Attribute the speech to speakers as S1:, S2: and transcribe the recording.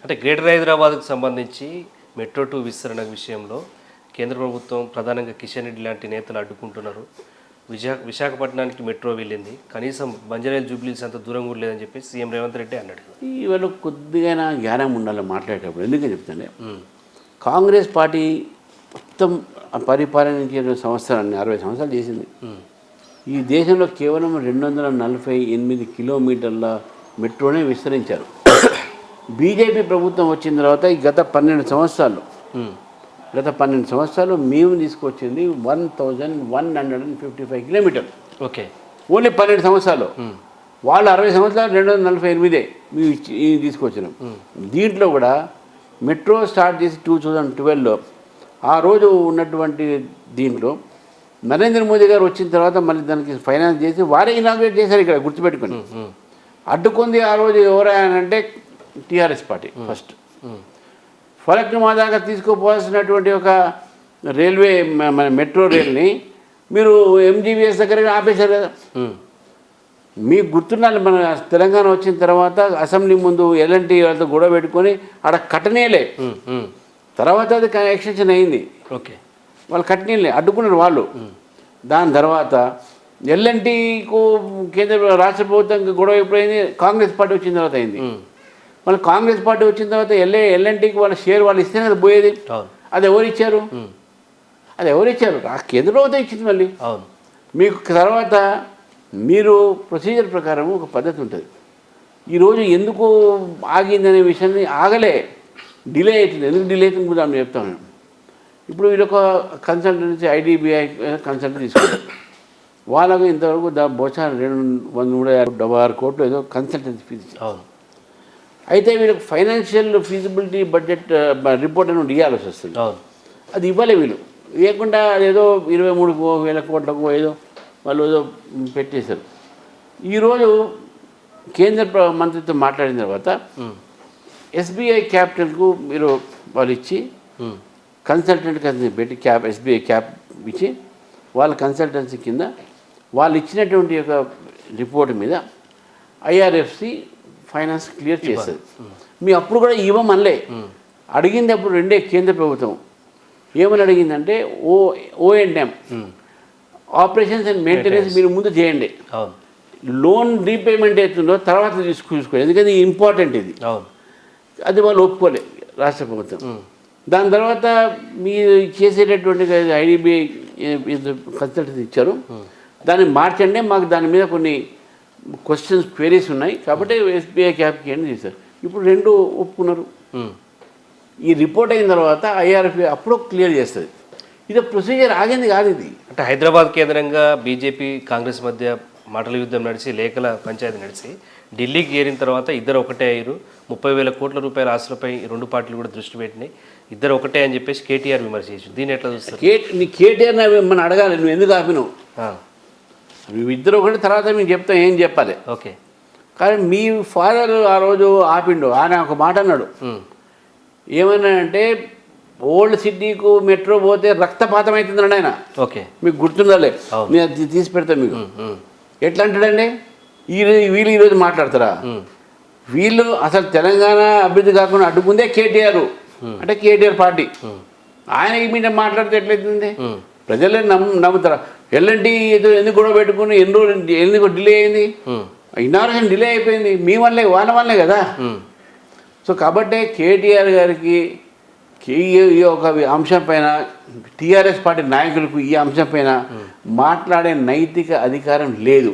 S1: అంటే గ్రేటర్ హైదరాబాద్కు సంబంధించి మెట్రో 2 విస్తరణ విషయంలో కేంద్ర ప్రభుత్వం ప్రధానంగా కిషన్ రెడ్డి లాంటి నేతలు అడ్డుకుంటున్నారు. విశాఖపట్నానికి మెట్రో వెళ్ళింది, కనీసం బంజారాహిల్స్ జూబ్లీస్ అంత దూరం కూడా లేదని చెప్పి సీఎం రేవంత్ రెడ్డి అన్నాడు.
S2: ఇవాళ కొద్దిగా జ్ఞానం ఉండాలి మాట్లాడేటప్పుడు. ఎందుకని చెప్తానే, కాంగ్రెస్ పార్టీ మొత్తం పరిపాలన సంవత్సరాన్ని 60 సంవత్సరాలు చేసింది. ఈ దేశంలో కేవలం 248 కిలోమీటర్ల మెట్రోనే విస్తరించారు. బీజేపీ ప్రభుత్వం వచ్చిన తర్వాత ఈ గత 12 సంవత్సరాలు మేము తీసుకొచ్చింది 1155 కిలోమీటర్లు.
S1: ఓకే,
S2: ఓన్లీ 12 సంవత్సరాలు. వాళ్ళు 60 సంవత్సరాలు 248 మేము తీసుకొచ్చినాం. దీంట్లో కూడా మెట్రో స్టార్ట్ చేసి 2012లో ఆ రోజు ఉన్నటువంటి దీంట్లో నరేంద్ర మోదీ గారు వచ్చిన తర్వాత మళ్ళీ దానికి ఫైనాన్స్ చేసి వారే ఇనాగ్రేట్ చేశారు. ఇక్కడ గుర్తుపెట్టుకొని అడ్డుకుంది ఆ రోజు ఎవరైనా టీఆర్ఎస్ పార్టీ. ఫస్ట్ ఫలక్నుమా దాకా తీసుకుపోవాల్సినటువంటి ఒక రైల్వే మన మెట్రో రైల్ని మీరు ఎంజీబీఎస్ దగ్గర ఆపేశారు కదా. మీకు గుర్తుండాలి, మన తెలంగాణ వచ్చిన తర్వాత అసెంబ్లీ ముందు ఎల్ఎన్టీ వాళ్ళతో గొడవ పెట్టుకొని ఆడ కట్టనీయలే. తర్వాత అది ఎక్స్టెన్షన్ అయింది.
S1: ఓకే,
S2: వాళ్ళు కట్టనీయలే, అడ్డుకున్నారు వాళ్ళు. దాని తర్వాత ఎల్ఎన్టీకు కేంద్ర రాష్ట్ర ప్రభుత్వం గొడవ ఎప్పుడైంది, కాంగ్రెస్ పార్టీ వచ్చిన తర్వాత అయింది. మళ్ళీ కాంగ్రెస్ పార్టీ వచ్చిన తర్వాత ఎల్ఎన్టీకి వాళ్ళ షేర్ వాళ్ళు ఇస్తేనే అది పోయేది. అది ఎవరు ఇచ్చారు? కేంద్ర ప్రభుత్వం ఇచ్చింది. మళ్ళీ మీకు తర్వాత మీరు ప్రొసీజర్ ప్రకారం ఒక పద్ధతి ఉంటుంది. ఈరోజు ఎందుకు ఆగిందనే విషయాన్ని ఆగలే, డిలే అవుతుంది. ఎందుకు డిలే అవుతుంది కూడా నేను చెప్తాను. ఇప్పుడు వీళ్ళొక కన్సల్టెన్సీ ఐడిబిఐ కన్సల్టెన్సీ తీసుకుంటారు. వాళ్ళకు ఇంతవరకు బహుశా 276 కోట్లు ఏదో కన్సల్టెన్సీ ఫీజు. అయితే వీళ్ళకి ఫైనాన్షియల్ ఫీజిబిలిటీ బడ్జెట్ రిపోర్ట్ అని ఇవ్వాల్సి వస్తుంది. అది ఇవ్వలే. వీళ్ళు ఇవ్వకుండా ఏదో 23,000 కోట్లకు ఏదో వాళ్ళు ఏదో పెట్టేశారు. ఈరోజు కేంద్ర మంత్రితో మాట్లాడిన తర్వాత ఎస్బీఐ క్యాపిటల్కు మీరు వాళ్ళు ఇచ్చి కన్సల్టెంట్ పెట్టి ఎస్బీఐ క్యాప్ ఇచ్చి వాళ్ళ కన్సల్టెన్సీ కింద వాళ్ళు ఇచ్చినటువంటి ఒక రిపోర్ట్ మీద ఐఆర్ఎఫ్సి ఫైనాన్స్ క్లియర్ చేస్తుంది. మీ అప్పుడు కూడా ఇవ్వమనలే, అడిగింది అప్పుడు రెండే కేంద్ర ప్రభుత్వం. ఏమని అడిగిందంటే ఓఎండ్ఎం ఆపరేషన్స్ అండ్ మెయింటెనెన్స్ మీరు ముందు చేయండి, లోన్ రీపేమెంట్ అవుతుందో తర్వాత చూసుకోండి, ఎందుకంటే ఇంపార్టెంట్ ఇది. అది వాళ్ళు ఒప్పుకోలే రాష్ట్ర ప్రభుత్వం. దాని తర్వాత మీరు చేసేటటువంటి ఐడిబిఐ కన్సల్టెన్సీ ఇచ్చారు, దాన్ని మార్చండి, మాకు దాని మీద కొన్ని క్వశ్చన్స్ క్వెరీస్ ఉన్నాయి కాబట్టి ఎస్బీఐ క్యాప్కి అని చేశారు. ఇప్పుడు రెండు ఒప్పుకున్నారు. ఈ రిపోర్ట్ అయిన తర్వాత ఐఆర్ఎఫ్ అప్పుడు క్లియర్ చేస్తుంది. ఇది ప్రొసీజర్ ఆగింది కాదు. ఇది
S1: అంటే హైదరాబాద్ కేంద్రంగా బీజేపీ కాంగ్రెస్ మధ్య మాటల యుద్ధం నడిచి, లేఖల పంచాయతీ నడిచి ఢిల్లీకి చేరిన తర్వాత ఇద్దరు ఒకటే అయ్యారు. 30,000 కోట్ల రూపాయల ఆస్తులపై రెండు పార్టీలు కూడా దృష్టి పెట్టినాయి. ఇద్దరు ఒకటే అని చెప్పేసి కేటీఆర్ విమర్శ చేసి, దీన్ని ఎట్లా చూస్తారు?
S2: నీ కేటీఆర్ మనం అడగాలి, నువ్వు ఎందుకు ఆపినావు? నువ్వు ఇద్దరు ఒకటి తర్వాత మేము చెప్తాం ఏం చెప్పాలి.
S1: ఓకే,
S2: కానీ మీ ఫాదర్ ఆ రోజు ఆపిండు. ఆయన ఒక మాట అన్నాడు, ఏమన్నాడంటే ఓల్డ్ సిటీకు మెట్రో పోతే రక్తపాతం అవుతుందండి ఆయన.
S1: ఓకే,
S2: మీకు గుర్తుండాలి, నేను అది తీసి పెడతాను మీకు. ఎట్లా అంటాడండి? వీళ్ళు ఈరోజు మాట్లాడతారా? వీళ్ళు అసలు తెలంగాణ అభివృద్ధి కాకుండా అడ్డుకుందే కేటీఆర్, అంటే కేటీఆర్ పార్టీ. ఆయన ఈ మీద మాట్లాడితే ఎట్లయితుంది? ప్రజలే నమ్ముతారా? ఎల్ఎన్టీ ఎందుకు గొడవ పెట్టుకుని ఎన్ని రోజులు ఎందుకు డిలే అయింది? ఇనాగ్రేషన్ డిలే అయిపోయింది మీ వల్లే, వాళ్ళ వల్లే కదా. సో కాబట్టి కేటీఆర్ గారికి ఈ ఒక అంశం పైన టీఆర్ఎస్ పార్టీ నాయకులకు ఈ అంశం పైన మాట్లాడే నైతిక అధికారం లేదు.